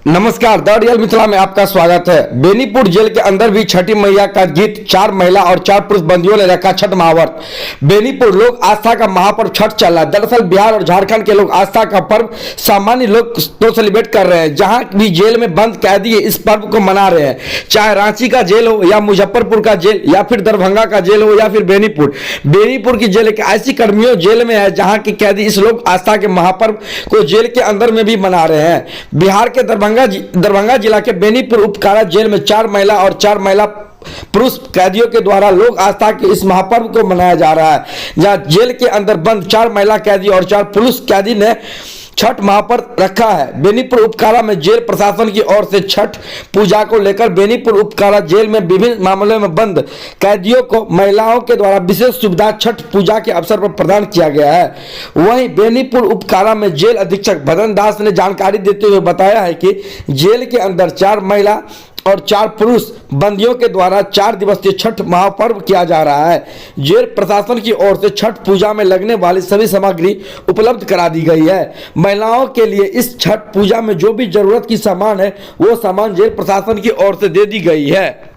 नमस्कार, the real Mithila में आपका स्वागत है। बेनीपुर जेल के अंदर भी छठी मैया का गीत 4 महिला और 4 पुरुष बंदियों ने रखा छठ महाव्रत। बेनीपुर लोग आस्था का महापर्व छठ चल रहा है। दरअसल बिहार और झारखंड के लोग आस्था का पर्व सामान्य लोग तो सेलिब्रेट कर रहे हैं। जहां भी जेल में बंद कैदी इस पर्व को मना रहे हैं, चाहे रांची का जेल हो या मुजफ्फरपुर का जेल या फिर दरभंगा का जेल हो या फिर बेनीपुर की जेल एक ऐसी कर्मियों जेल में है जहां के कैदी इस लोग आस्था के महापर्व को जेल के अंदर में भी मना रहे हैं। बिहार के दरभंगा जिला के बेनीपुर उपकारा जेल में 4 महिला और 4 महिला पुरुष कैदियों के द्वारा लोक आस्था के इस महापर्व को मनाया जा रहा है। जहां जेल के अंदर बंद 4 महिला कैदी और 4 पुरुष कैदी ने छठ महापर्व रखा है। बेनीपुर उपकारा में जेल प्रशासन की ओर से छठ पूजा को लेकर बेनीपुर उपकारा जेल में विभिन्न मामलों में बंद कैदियों को महिलाओं के द्वारा विशेष सुविधा छठ पूजा के अवसर पर प्रदान किया गया है। वहीं बेनीपुर उपकारा में जेल अधीक्षक भदन दास ने जानकारी देते हुए बताया है कि जेल के अंदर 4 महिला और 4 पुरुष बंदियों के द्वारा 4 दिवसीय छठ महापर्व किया जा रहा है। जेल प्रशासन की ओर से छठ पूजा में लगने वाली सभी सामग्री उपलब्ध करा दी गई है। महिलाओं के लिए इस छठ पूजा में जो भी जरूरत की सामान है वो सामान जेल प्रशासन की ओर से दे दी गई है।